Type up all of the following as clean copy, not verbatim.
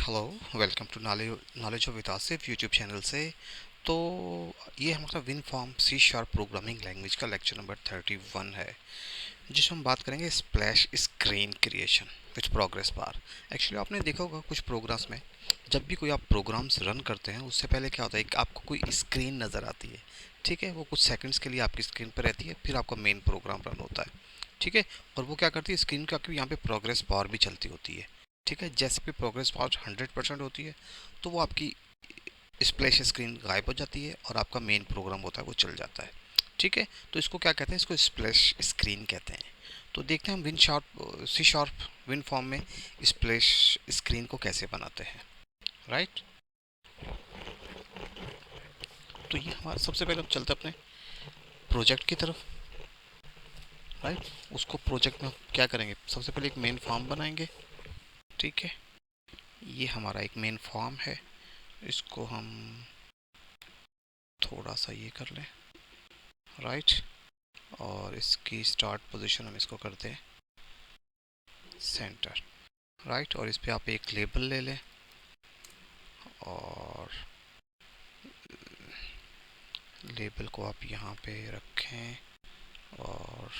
Hello. Welcome to knowledge of वितासिफ YouTube channel से। तो ये हमारा win form C sharp programming language का लेक्चर नंबर 31 है, जिसमें हम बात करेंगे splash screen creation with progress bar. Actually आपने देखा होगा कुछ प्रोग्राम्स में, जब भी कोई आप प्रोग्राम्स रन करते हैं उससे पहले क्या होता है कि आपको कोई स्क्रीन नज़र आती है। ठीक है, वो कुछ सेकंड्स के लिए आपकी स्क्रीन पर रहती है, फिर आपका मेन प्रोग्राम रन होता है। ठीक है, और वो क्या करती है, स्क्रीन का यहाँ पे प्रोग्रेस बार भी चलती होती है। ठीक है, जैसे भी प्रोग्रेस बार 100% होती है तो वो आपकी स्प्लैश स्क्रीन गायब हो जाती है और आपका मेन प्रोग्राम होता है वो चल जाता है। ठीक है, तो इसको क्या कहते हैं, इसको स्प्लैश स्क्रीन कहते हैं। तो देखते हैं हम win sharp C sharp win form में स्प्लैश स्क्रीन को कैसे बनाते हैं। राइट, तो ये हमारा सबसे पहले हम चलते हैं अपने प्रोजेक्ट की तरफ। राइट, उसको प्रोजेक्ट में हम क्या करेंगे, सबसे पहले एक मेन फॉर्म बनाएंगे। ठीक है, ये हमारा एक मेन फॉर्म है, इसको हम थोड़ा सा ये कर लें। राइट, और इसकी स्टार्ट पोजीशन हम इसको करते हैं सेंटर। राइट, और इस पे आप एक लेबल ले लें और लेबल को आप यहाँ पे रखें और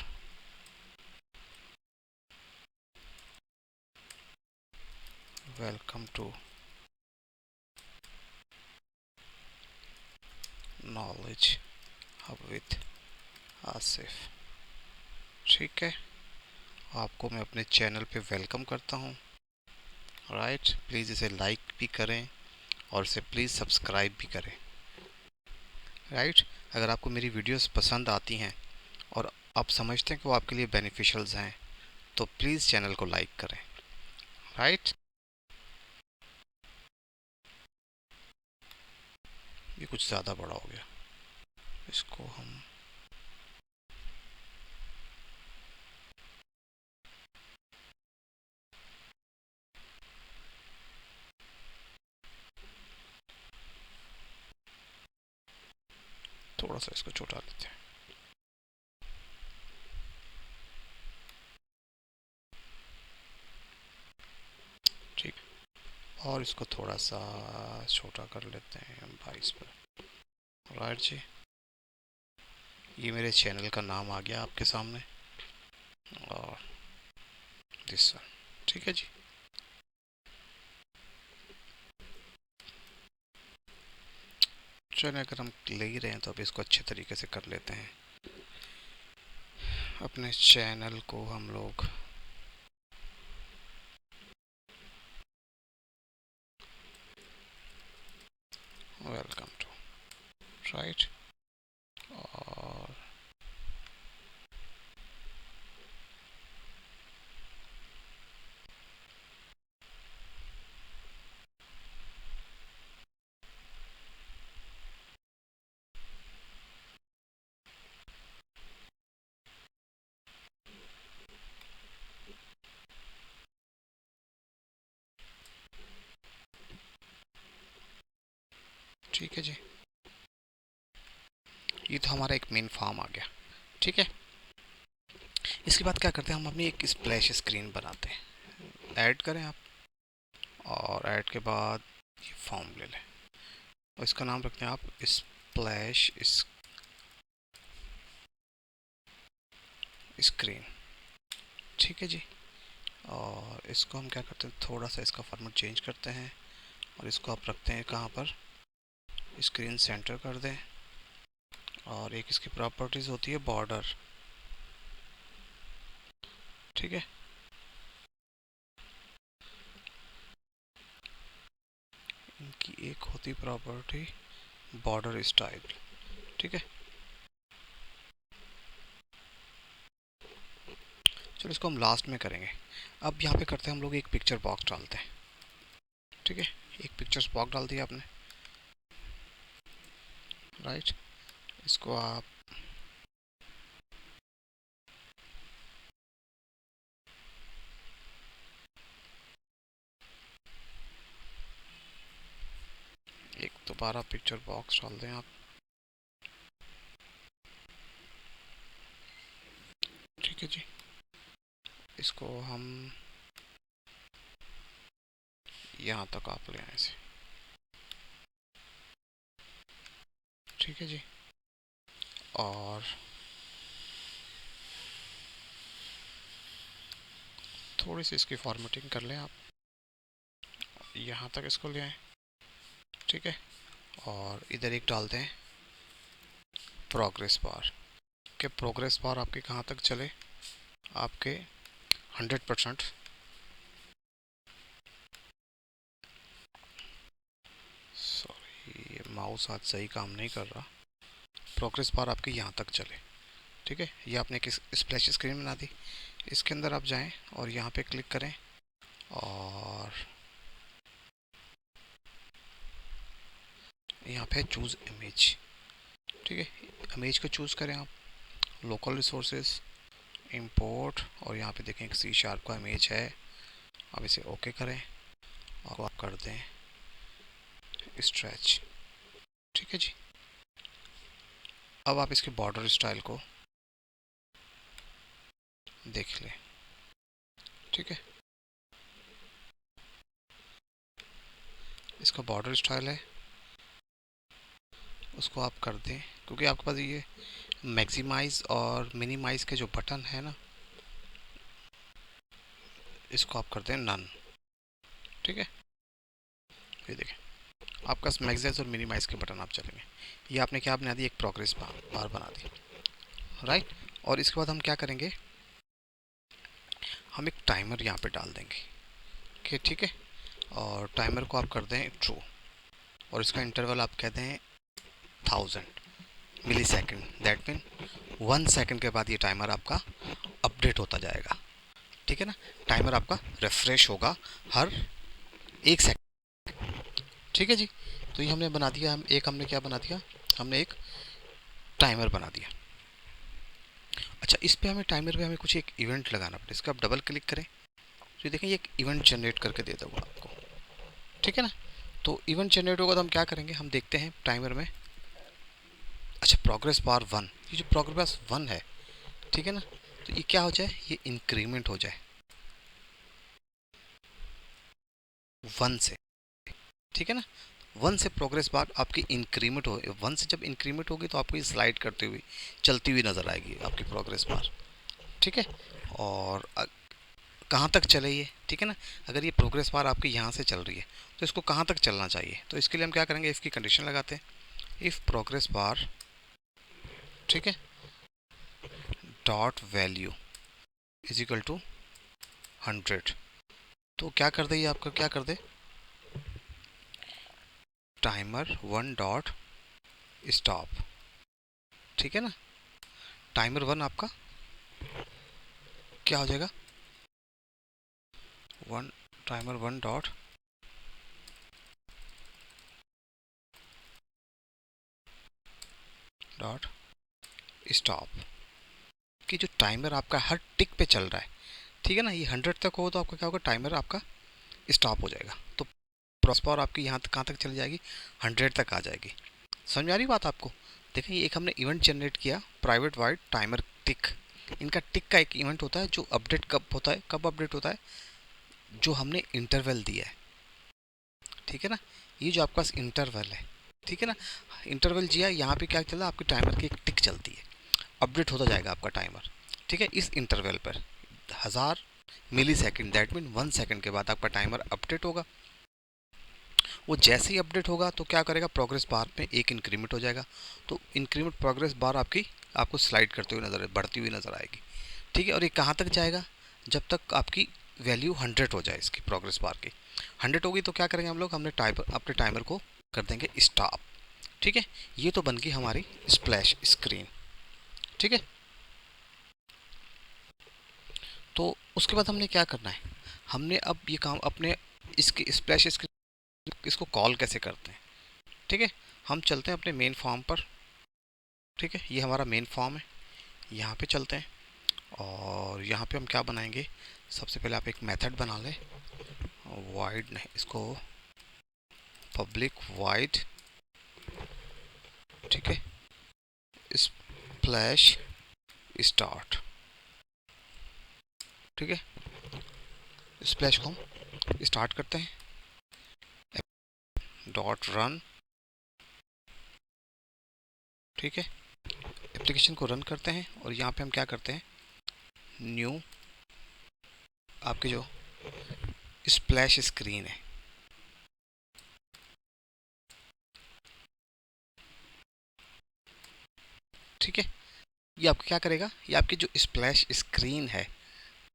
welcome to knowledge hub with Asif. ठीक है, आपको मैं अपने चैनल पे वेलकम करता हूँ। राइट, प्लीज़ इसे लाइक भी करें और इसे प्लीज़ सब्सक्राइब भी करें। राइट, अगर आपको मेरी वीडियोस पसंद आती हैं और आप समझते हैं कि वो आपके लिए बेनिफिशियल्स हैं तो प्लीज़ चैनल को लाइक करें। राइट, ये कुछ ज़्यादा बड़ा हो गया, इसको हम थोड़ा सा इसको छोटा लेते हैं। ठीक, और इसको थोड़ा सा छोटा कर लेते हैं हम 22 पर। राइट जी, ये मेरे चैनल का नाम आ गया आपके सामने और दिस वन। ठीक है जी, चलिए अगर हम ले ही रहे हैं तो अब इसको अच्छे तरीके से कर लेते हैं। अपने चैनल को हम लोग वेलकम टू। राइट, और ठीक है जी, ये तो हमारा एक मेन फॉर्म आ गया। ठीक है, इसके बाद क्या करते हैं, हम अपनी एक स्प्लैश स्क्रीन बनाते हैं। ऐड करें आप, और ऐड के बाद ये फॉर्म ले लें और इसका नाम रखते हैं आप स्प्लैश स्क्रीन। ठीक है जी, और इसको हम क्या करते हैं, थोड़ा सा इसका फॉर्मेट चेंज करते हैं और इसको आप रखते हैं कहाँ पर, स्क्रीन सेंटर कर दें। और एक इसकी प्रॉपर्टीज़ होती है बॉर्डर। ठीक है, इनकी एक होती प्रॉपर्टी बॉर्डर स्टाइल। ठीक है, चलो इसको हम लास्ट में करेंगे। अब यहाँ पे करते हैं हम लोग एक पिक्चर बॉक्स डालते हैं। ठीक है, एक पिक्चर्स बॉक्स डाल दिया आपने। राइट, इसको आप एक दोबारा पिक्चर बॉक्स डाल दें आप। ठीक है जी, इसको हम यहाँ तक आप ले आए इसे। ठीक है जी। और थोड़ी सी इसकी फॉर्मेटिंग कर लें आप, यहाँ तक इसको ले आए। ठीक है, और इधर एक डालते हैं प्रोग्रेस बार, कि प्रोग्रेस बार आपके कहाँ तक चले, आपके 100%। सॉरी, ये माउस आज सही काम नहीं कर रहा। प्रोग्रेस बार आपके यहाँ तक चले। ठीक है, ये आपने किस स्प्लैश स्क्रीन बना दी। इसके अंदर आप जाएं और यहाँ पे क्लिक करें, और यहाँ पे चूज़ इमेज। ठीक है, इमेज को चूज़ करें आप, लोकल रिसोर्सेज, इंपोर्ट, और यहाँ पे देखें एक C# का इमेज है। अब इसे ओके करें और आप कर दें स्ट्रेच। ठीक है जी। अब आप इसके बॉर्डर स्टाइल को देख लें। ठीक है, इसका बॉर्डर स्टाइल है, उसको आप कर दें, क्योंकि आपके पास ये मैक्सिमाइज और मिनिमाइज के जो बटन है ना, इसको आप कर दें नन। ठीक है, ये देखें आपका मैक्सिमाइज और मिनिमाइज के बटन आप चलेंगे। ये आपने क्या बना दी, एक प्रोग्रेस बार बना दी, राइट। और इसके बाद हम क्या करेंगे, हम एक टाइमर यहाँ पे डाल देंगे कि ठीक है, और टाइमर को आप कर दें ट्रू, और इसका इंटरवल आप कहते हैं 1000 मिली सेकेंड। दैट मीन 1 सेकेंड के बाद ये टाइमर आपका अपडेट होता जाएगा। ठीक है ना, टाइमर आपका रिफ्रेश होगा हर 1 सेकेंड। ठीक है जी। तो ये हमने बना दिया, हमने क्या बना दिया, हमने एक टाइमर बना दिया। अच्छा, इस पे हमें टाइमर पे हमें कुछ एक इवेंट लगाना पड़ेगा। इसका आप डबल क्लिक करें तो देखें ये एक इवेंट जनरेट करके दे दूँगा आपको। ठीक है ना, तो इवेंट जनरेट होगा तो हम क्या करेंगे, हम देखते हैं टाइमर में। अच्छा, प्रोग्रेस बार 1, ये जो प्रोग्रेस 1 है, ठीक है ना, तो ये क्या हो जाए, ये इंक्रीमेंट हो जाए 1 से। ठीक है ना, 1 से प्रोग्रेस बार आपकी इंक्रीमेंट हो, 1 से जब इंक्रीमेंट होगी तो आपको ये स्लाइड करते हुए चलती हुई नज़र आएगी आपकी प्रोग्रेस बार। ठीक है, और कहाँ तक चले ये, ठीक है ना, अगर ये प्रोग्रेस बार आपकी यहाँ से चल रही है तो इसको कहाँ तक चलना चाहिए, तो इसके लिए हम क्या करेंगे, इसकी कंडीशन लगाते हैं, इफ़ प्रोग्रेस बार, ठीक है, dot value is equal to 100, तो क्या कर दे, ये आपका क्या कर दे, टाइमर 1 डॉट स्टॉप। ठीक है ना, टाइमर 1 आपका क्या हो जाएगा, टाइमर 1 डॉट स्टॉप, कि जो टाइमर आपका हर टिक पे चल रहा है। ठीक है ना, ये 100 तक हो तो आपका क्या होगा, टाइमर आपका स्टॉप हो जाएगा, तो प्रोग्रेस बार आपकी यहाँ तक कहाँ तक चली जाएगी, 100 तक आ जाएगी। समझ में आ रही बात आपको। देखिए, एक हमने इवेंट जनरेट किया, प्राइवेट वाइड टाइमर टिक। इनका टिक का एक इवेंट होता है जो अपडेट कब होता है, कब अपडेट होता है, जो हमने इंटरवल दिया है। ठीक है ना, ये जो आपके पास इंटरवल है, ठीक है ना, इंटरवल जिया, यहाँ पे क्या चल रहा है, आपकी टाइमर की एक टिक चलती है, अपडेट होता जाएगा आपका टाइमर। ठीक है, इस इंटरवल पर 1000 मिली सेकेंड, दैट मीन 1 सेकेंड के बाद आपका टाइमर अपडेट होगा। वो जैसे ही अपडेट होगा तो क्या करेगा, प्रोग्रेस बार में एक इंक्रीमेंट हो जाएगा, तो इंक्रीमेंट प्रोग्रेस बार आपकी आपको स्लाइड करते हुए नजर, बढ़ती हुई नजर आएगी। ठीक है, और ये कहाँ तक जाएगा, जब तक आपकी वैल्यू 100 हो जाए इसकी प्रोग्रेस बार की। 100 होगी तो क्या करेंगे हम लोग, हमने टाइमर, अपने टाइमर को कर देंगे स्टॉप। ठीक है, ये तो बन गई हमारी स्प्लैश स्क्रीन। ठीक है, तो उसके बाद हमने क्या करना है, हमने अब ये काम अपने इसके स्प्लैश स्क्रीन, इसको कॉल कैसे करते हैं। ठीक है, हम चलते हैं अपने मेन फॉर्म पर। ठीक है, ये हमारा मेन फॉर्म है, यहाँ पे चलते हैं, और यहाँ पे हम क्या बनाएंगे, सबसे पहले आप एक मेथड बना लें, वाइड नहीं, इसको पब्लिक वाइड, ठीक है, स्प्लैश स्टार्ट। ठीक है, स्प्लैश को हम स्टार्ट करते हैं, डॉट रन। ठीक है, एप्लीकेशन को रन करते हैं और यहाँ पे हम क्या करते हैं, न्यू आपके जो स्प्लैश स्क्रीन है, ठीक है, ये आपको क्या करेगा, ये आपकी जो स्प्लैश स्क्रीन है,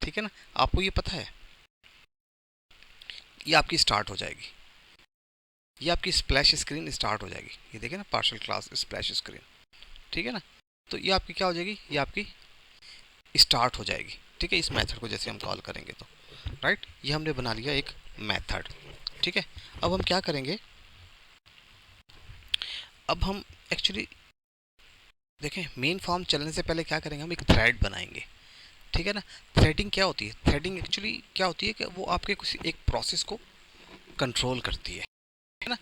ठीक है ना, आपको ये पता है, ये आपकी स्टार्ट हो जाएगी, ये आपकी स्प्लैश स्क्रीन स्टार्ट हो जाएगी। ये देखिए ना, पार्शियल क्लास स्प्लैश स्क्रीन, ठीक है ना, तो ये आपकी क्या हो जाएगी, ये आपकी स्टार्ट हो जाएगी। ठीक है, इस मेथड को जैसे हम कॉल करेंगे तो राइट, ये हमने बना लिया एक मेथड। ठीक है, अब हम क्या करेंगे, अब हम एक्चुअली देखें, मेन फॉर्म चलने से पहले क्या करेंगे, हम एक थ्रेड बनाएंगे। ठीक है ना, थ्रेडिंग क्या होती है, थ्रेडिंग एक्चुअली क्या होती है कि वो आपके किसी एक प्रोसेस को कंट्रोल करती है ना,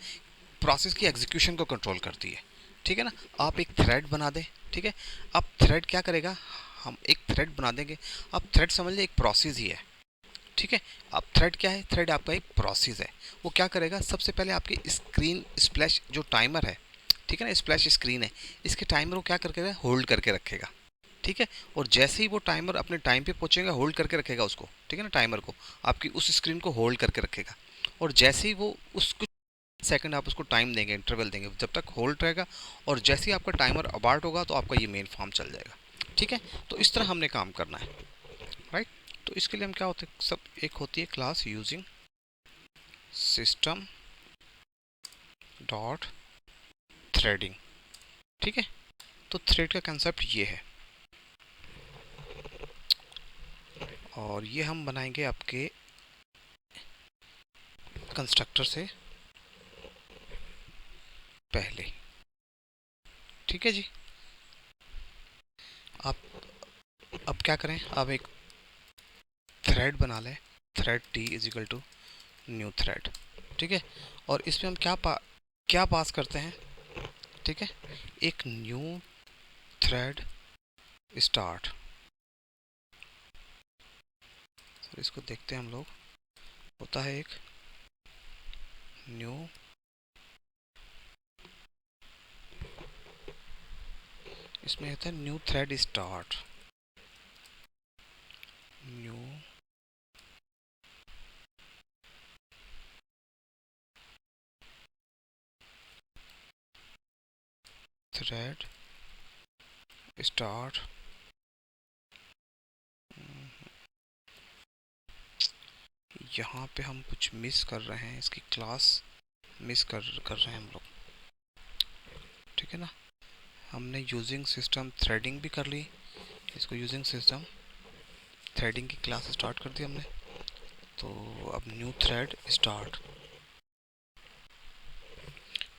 प्रोसेस की एग्जीक्यूशन को कंट्रोल करती है। ठीक है ना, आप एक थ्रेड बना दें। ठीक है, अब थ्रेड क्या करेगा, हम एक थ्रेड बना देंगे। अब थ्रेड समझ लीजिए एक प्रोसेस ही है। ठीक है, अब थ्रेड क्या है, थ्रेड आपका एक प्रोसेस है। वो क्या करेगा, सबसे पहले आपकी स्क्रीन स्प्लैश जो टाइमर है, ठीक है ना, स्प्लैश स्क्रीन है, इसके टाइमर को क्या करके होल्ड करके रखेगा। ठीक है, और जैसे ही वो टाइमर अपने टाइम पे पहुंचेगा, होल्ड करके रखेगा उसको। ठीक है ना, टाइमर को, आपकी उस स्क्रीन को होल्ड करके रखेगा। और जैसे ही वो उस कुछ सेकंड आप उसको टाइम देंगे, इंटरवल देंगे, जब तक होल्ड रहेगा, और जैसे ही आपका टाइमर अबार्ट होगा तो आपका ये मेन फॉर्म चल जाएगा। ठीक है, तो इस तरह हमने काम करना है, राइट। तो इसके लिए हम क्या होते हैं, सब एक होती है class using system dot threading. ठीक है, तो थ्रेड का कंसेप्ट ये है, और ये हम बनाएंगे आपके कंस्ट्रक्टर से पहले। ठीक है जी, आप अब क्या करें, आप एक थ्रेड बना लें, thread T is equal to new thread. ठीक है, और इसमें हम क्या पास करते हैं, ठीक है, एक न्यू थ्रेड स्टार्ट। तो इसको देखते हैं हम लोग, होता है एक न्यू, इसमें होता है new thread start, new thread start. यहाँ पे हम कुछ मिस कर रहे हैं, इसकी क्लास मिस कर रहे हैं हम लोग। ठीक है ना, हमने यूजिंग सिस्टम थ्रेडिंग भी कर ली, इसको यूजिंग सिस्टम थ्रेडिंग की क्लास स्टार्ट कर दी हमने। तो अब न्यू थ्रेड स्टार्ट,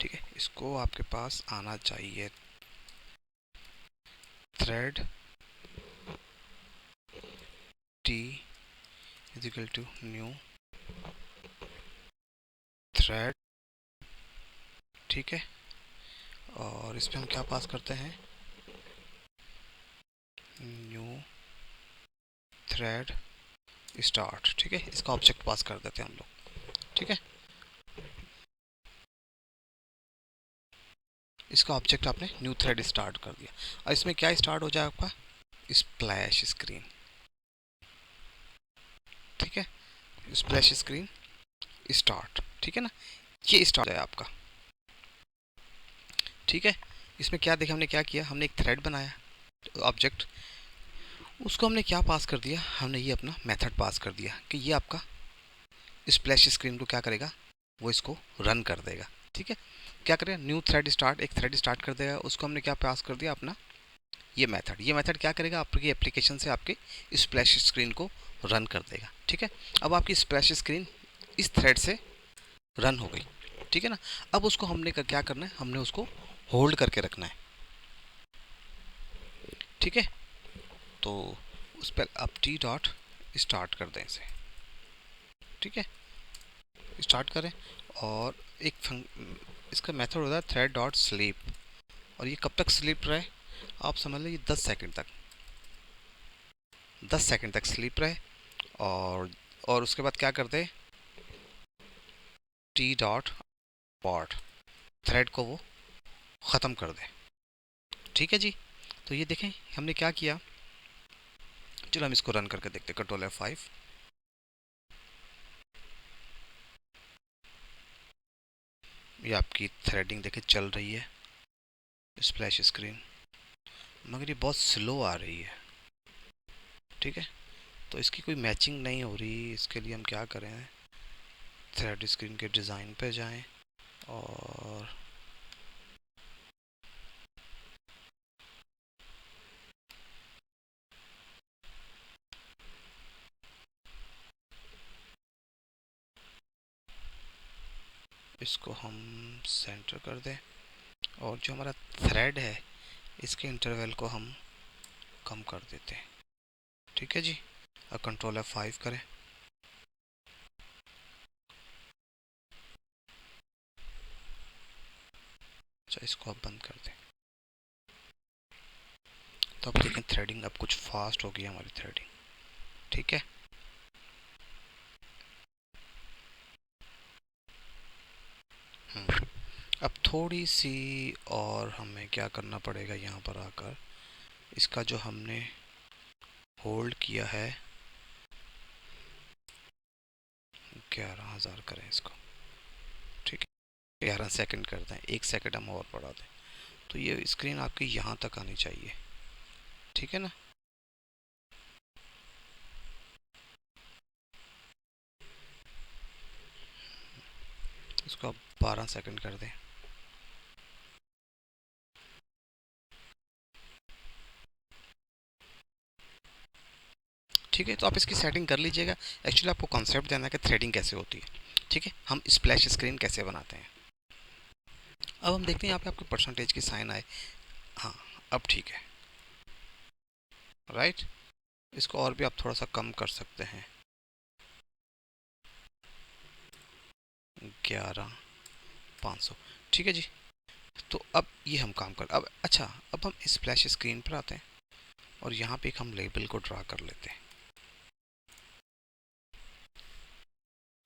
ठीक है, इसको आपके पास आना चाहिए, thread T is equal to new thread. ठीक है, और इस पर हम क्या पास करते हैं, न्यू थ्रेड स्टार्ट। ठीक है, इसका ऑब्जेक्ट पास कर देते हैं हम लोग। ठीक है, इसका ऑब्जेक्ट आपने न्यू थ्रेड स्टार्ट कर दिया, और इसमें क्या स्टार्ट हो जाए आपका, स्प्लैश स्क्रीन। ठीक है, स्प्लैश स्क्रीन स्टार्ट। ठीक है ना, ये स्टार्ट है आपका। ठीक है, इसमें क्या देखा हमने, क्या किया, हमने एक थ्रेड बनाया ऑब्जेक्ट, उसको हमने क्या पास कर दिया, हमने ये अपना मेथड पास कर दिया कि ये आपका स्प्लैश स्क्रीन को क्या करेगा, वो इसको रन कर देगा। ठीक है, क्या करेगा, न्यू थ्रेड स्टार्ट, एक थ्रेड स्टार्ट कर देगा, उसको हमने क्या पास कर दिया, अपना ये मेथड। ये मेथड क्या करेगा, आपकी एप्लीकेशन से आपके स्प्लैश स्क्रीन को रन कर देगा। ठीक है, अब आपकी स्प्लैश स्क्रीन इस थ्रेड से रन हो गई। ठीक है ना, अब उसको हमने क्या करना है, हमने उसको होल्ड करके रखना है। ठीक है, तो उस पर आप टी डॉट स्टार्ट कर दें इसे। ठीक है, स्टार्ट करें, और एक इसका मेथड होता है थ्रेड डॉट स्लीप, और ये कब तक स्लीप रहे, आप समझ लीजिए 10 सेकंड तक, 10 सेकंड तक स्लीप रहे। और उसके बाद क्या करते, टी डॉट पार्ट थ्रेड को वो ख़त्म कर दे। ठीक है जी। तो ये देखें हमने क्या किया। चलो हम इसको रन करके देखते हैं। Control F5। ये आपकी थ्रेडिंग देखें चल रही है, स्प्लैश स्क्रीन, मगर ये बहुत स्लो आ रही है। ठीक है, तो इसकी कोई मैचिंग नहीं हो रही। इसके लिए हम क्या करें, थ्रेड स्क्रीन के डिज़ाइन पे जाएं और इसको हम सेंटर कर दें और जो हमारा थ्रेड है इसके इंटरवल को हम कम कर देते हैं। ठीक है जी। अब कंट्रोल F5 करें। अच्छा, इसको अब बंद कर दें। तो अब देखें थ्रेडिंग अब कुछ फास्ट हो गई हमारी थ्रेडिंग। ठीक है, अब थोड़ी सी और हमें क्या करना पड़ेगा, यहाँ पर आकर इसका जो हमने होल्ड किया है 11,000 करें इसको। ठीक है, 11 सेकंड कर दें, 1 सेकंड हम और बढ़ा दें, तो ये स्क्रीन आपकी यहाँ तक आनी चाहिए। ठीक है ना। इसको आप 12 सेकंड कर दें। ठीक है, तो आप इसकी सेटिंग कर लीजिएगा। एक्चुअली आपको कॉन्सेप्ट देना है कि थ्रेडिंग कैसे होती है। ठीक है, हम स्प्लैश स्क्रीन कैसे बनाते हैं। अब हम देखते हैं यहाँ पे आपके परसेंटेज की साइन आए। हाँ, अब ठीक है। राइट, इसको और भी आप थोड़ा सा कम कर सकते हैं, 11,500। ठीक है जी। तो अब ये हम काम कर, अब अच्छा, अब हम स्प्लैश स्क्रीन पर आते हैं और यहाँ पे एक हम लेबल को ड्रा कर लेते हैं,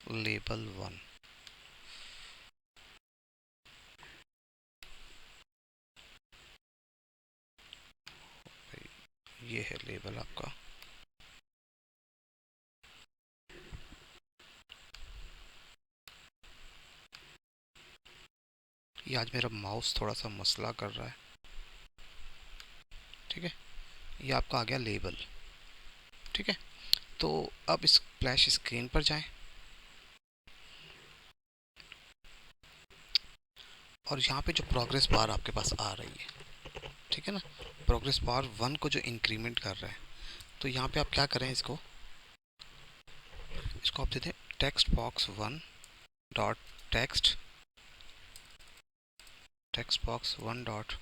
लेबल 1। ये है लेबल आपका। ये आज मेरा माउस थोड़ा सा मसला कर रहा है। ठीक है, ये आपका आ गया लेबल। ठीक है, तो अब इस स्प्लैश स्क्रीन पर जाएं और यहाँ पे जो प्रोग्रेस बार आपके पास आ रही है, ठीक है ना, प्रोग्रेस बार 1 को जो इंक्रीमेंट कर रहा है, तो यहाँ पे आप क्या करें, इसको आप देते हैं text box 1 dot text, text box 1 dot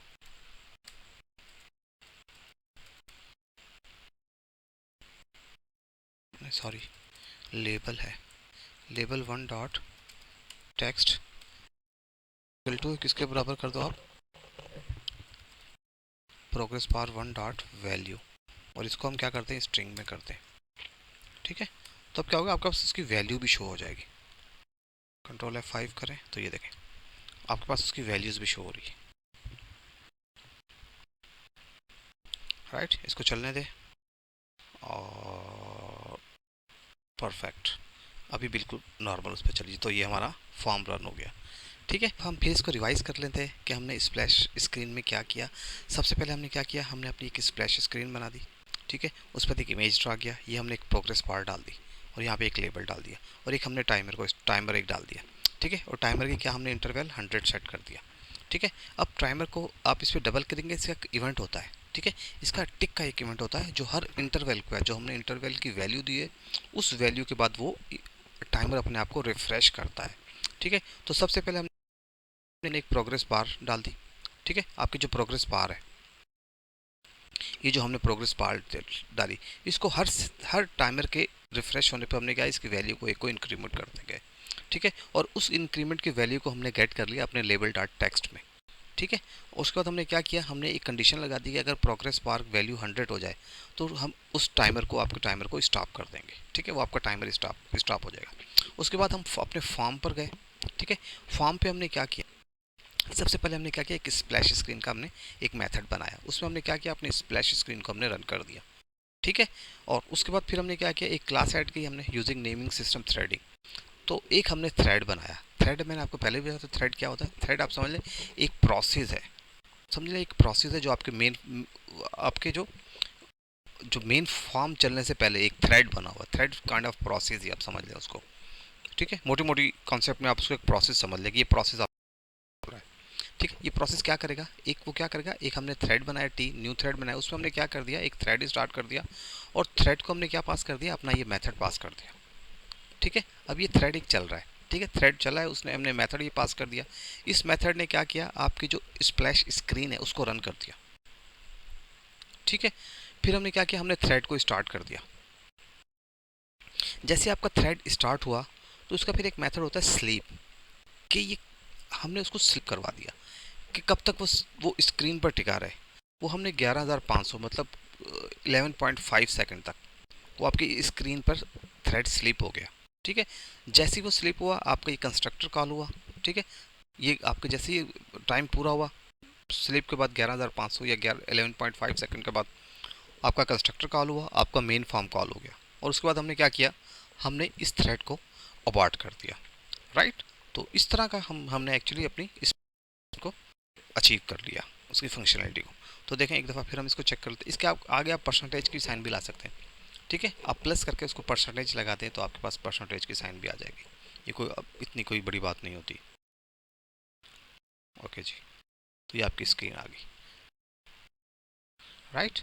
sorry label है, label 1 dot text equal to किसके बराबर कर दो आप, प्रोग्रेस बार 1 डॉट वैल्यू, और इसको हम क्या करते हैं, स्ट्रिंग में करते हैं। ठीक है, तो अब क्या होगा, आपके पास इसकी वैल्यू भी शो हो जाएगी। कंट्रोल F5 करें तो ये देखें आपके पास उसकी वैल्यूज़ भी शो हो रही है। राइट, इसको चलने दें और परफेक्ट, अभी बिल्कुल नॉर्मल उस पर चलिए। तो ये हमारा फॉर्म रन हो गया। ठीक है, हम फिर इसको रिवाइज कर लेते हैं कि हमने स्प्लैश स्क्रीन में क्या किया। सबसे पहले हमने क्या किया, हमने अपनी एक स्प्लैश स्क्रीन बना दी। ठीक है, उस पर एक इमेज ड्रा किया, ये हमने एक प्रोग्रेस बार डाल दी और यहाँ पे एक लेबल डाल दिया और एक हमने टाइमर एक डाल दिया। ठीक है, और टाइमर की क्या हमने इंटरवल 100 सेट कर दिया। ठीक है, अब टाइमर को आप इस पर डबल करेंगे, इसका इवेंट होता है। ठीक है, इसका टिक का एक इवेंट होता है जो हर इंटरवल को है, जो हमने इंटरवल की वैल्यू दी है उस वैल्यू के बाद वो टाइमर अपने आप को रिफ्रेश करता है। ठीक है, तो सबसे पहले हमने एक प्रोग्रेस बार डाल दी। ठीक है, आपकी जो प्रोग्रेस बार है, ये जो हमने प्रोग्रेस बार डाली, इसको हर टाइमर के रिफ्रेश होने पर हमने क्या, इसकी वैल्यू को एक को इंक्रीमेंट कर देंगे। ठीक है, और उस इंक्रीमेंट की वैल्यू को हमने गेट कर लिया अपने लेबल डॉट टेक्स्ट में। ठीक है, उसके बाद हमने क्या किया, हमने एक कंडीशन लगा दी कि अगर प्रोग्रेस बार वैल्यू 100 हो जाए तो हम उस टाइमर को, आपके टाइमर को स्टॉप कर देंगे। ठीक है, वो आपका टाइमर स्टॉप हो जाएगा। उसके बाद हम अपने फॉर्म पर गए ठीक है। फॉर्म पे हमने क्या किया, सबसे पहले हमने क्या किया, एक स्प्लैश स्क्रीन का हमने एक मेथड बनाया, उसमें हमने क्या किया, अपने स्प्लैश स्क्रीन को हमने रन कर दिया। ठीक है। और उसके बाद फिर हमने क्या किया, एक क्लास ऐड की हमने यूजिंग नेमिंग सिस्टम थ्रेडिंग। तो एक हमने थ्रेड बनाया। थ्रेड मैंने आपको पहले भी बताया था, थ्रेड क्या होता है। थ्रेड आप समझ लें एक प्रोसेस है, समझ लें एक प्रोसेस है जो आपके मेन, आपके जो मेन फॉर्म चलने से पहले एक थ्रेड बना हुआ, थ्रेड काइंड ऑफ प्रोसेस ही आप समझ लें उसको। ठीक है, मोटी मोटी कॉन्सेप्ट में आप उसको एक प्रोसेस समझ लें कि ये प्रोसेस आप हो रहा है। ठीक है, ये प्रोसेस क्या करेगा, एक वो क्या करेगा, एक हमने थ्रेड बनाया, टी न्यू थ्रेड बनाया, उसमें हमने क्या कर दिया, एक थ्रेड स्टार्ट कर दिया, और थ्रेड को हमने क्या पास कर दिया, अपना ये मेथड पास कर दिया। ठीक है, अब ये थ्रेड एक चल रहा है। ठीक है, थ्रेड चला है, उसने हमने मेथड ये पास कर दिया। इस मेथड ने क्या किया, आपकी जो स्प्लैश स्क्रीन है उसको रन कर दिया। ठीक है, फिर हमने क्या किया, हमने थ्रेड को स्टार्ट कर दिया। जैसे आपका थ्रेड स्टार्ट हुआ तो उसका फिर एक मेथड होता है स्लीप, कि ये हमने उसको स्लीप करवा दिया कि कब तक वो स्क्रीन पर टिका रहे। वो हमने 11,500 मतलब 11.5 सेकंड तक वो आपकी स्क्रीन पर थ्रेड स्लीप हो गया। ठीक है, जैसे ही वो स्लीप हुआ आपका ये कंस्ट्रक्टर कॉल हुआ। ठीक है, ये आपके जैसे ही टाइम पूरा हुआ स्लीप के बाद 11,500 या 11.5 सेकंड के बाद आपका कंस्ट्रक्टर कॉल हुआ, आपका मेन फॉर्म कॉल हो गया, और उसके बाद हमने क्या किया, हमने इस थ्रेड को अबॉर्ट कर दिया। राइट, तो इस तरह का हमने एक्चुअली अपनी इसको अचीव कर लिया, उसकी फंक्शनैलिटी को। तो देखें एक दफ़ा फिर हम इसको चेक कर लेते हैं, इसके आगे आप परसेंटेज की साइन भी ला सकते हैं। ठीक है, आप प्लस करके उसको परसेंटेज लगा दें तो आपके पास परसेंटेज की साइन भी आ जाएगी। ये कोई अब इतनी कोई बड़ी बात नहीं होती। ओके जी, तो ये आपकी स्क्रीन आ गई। राइट,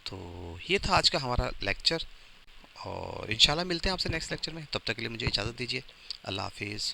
तो ये था आज का हमारा लेक्चर, और इंशाल्लाह मिलते हैं आपसे नेक्स्ट लेक्चर में। तब तक के लिए मुझे इजाज़त दीजिए। अल्लाह हाफिज़।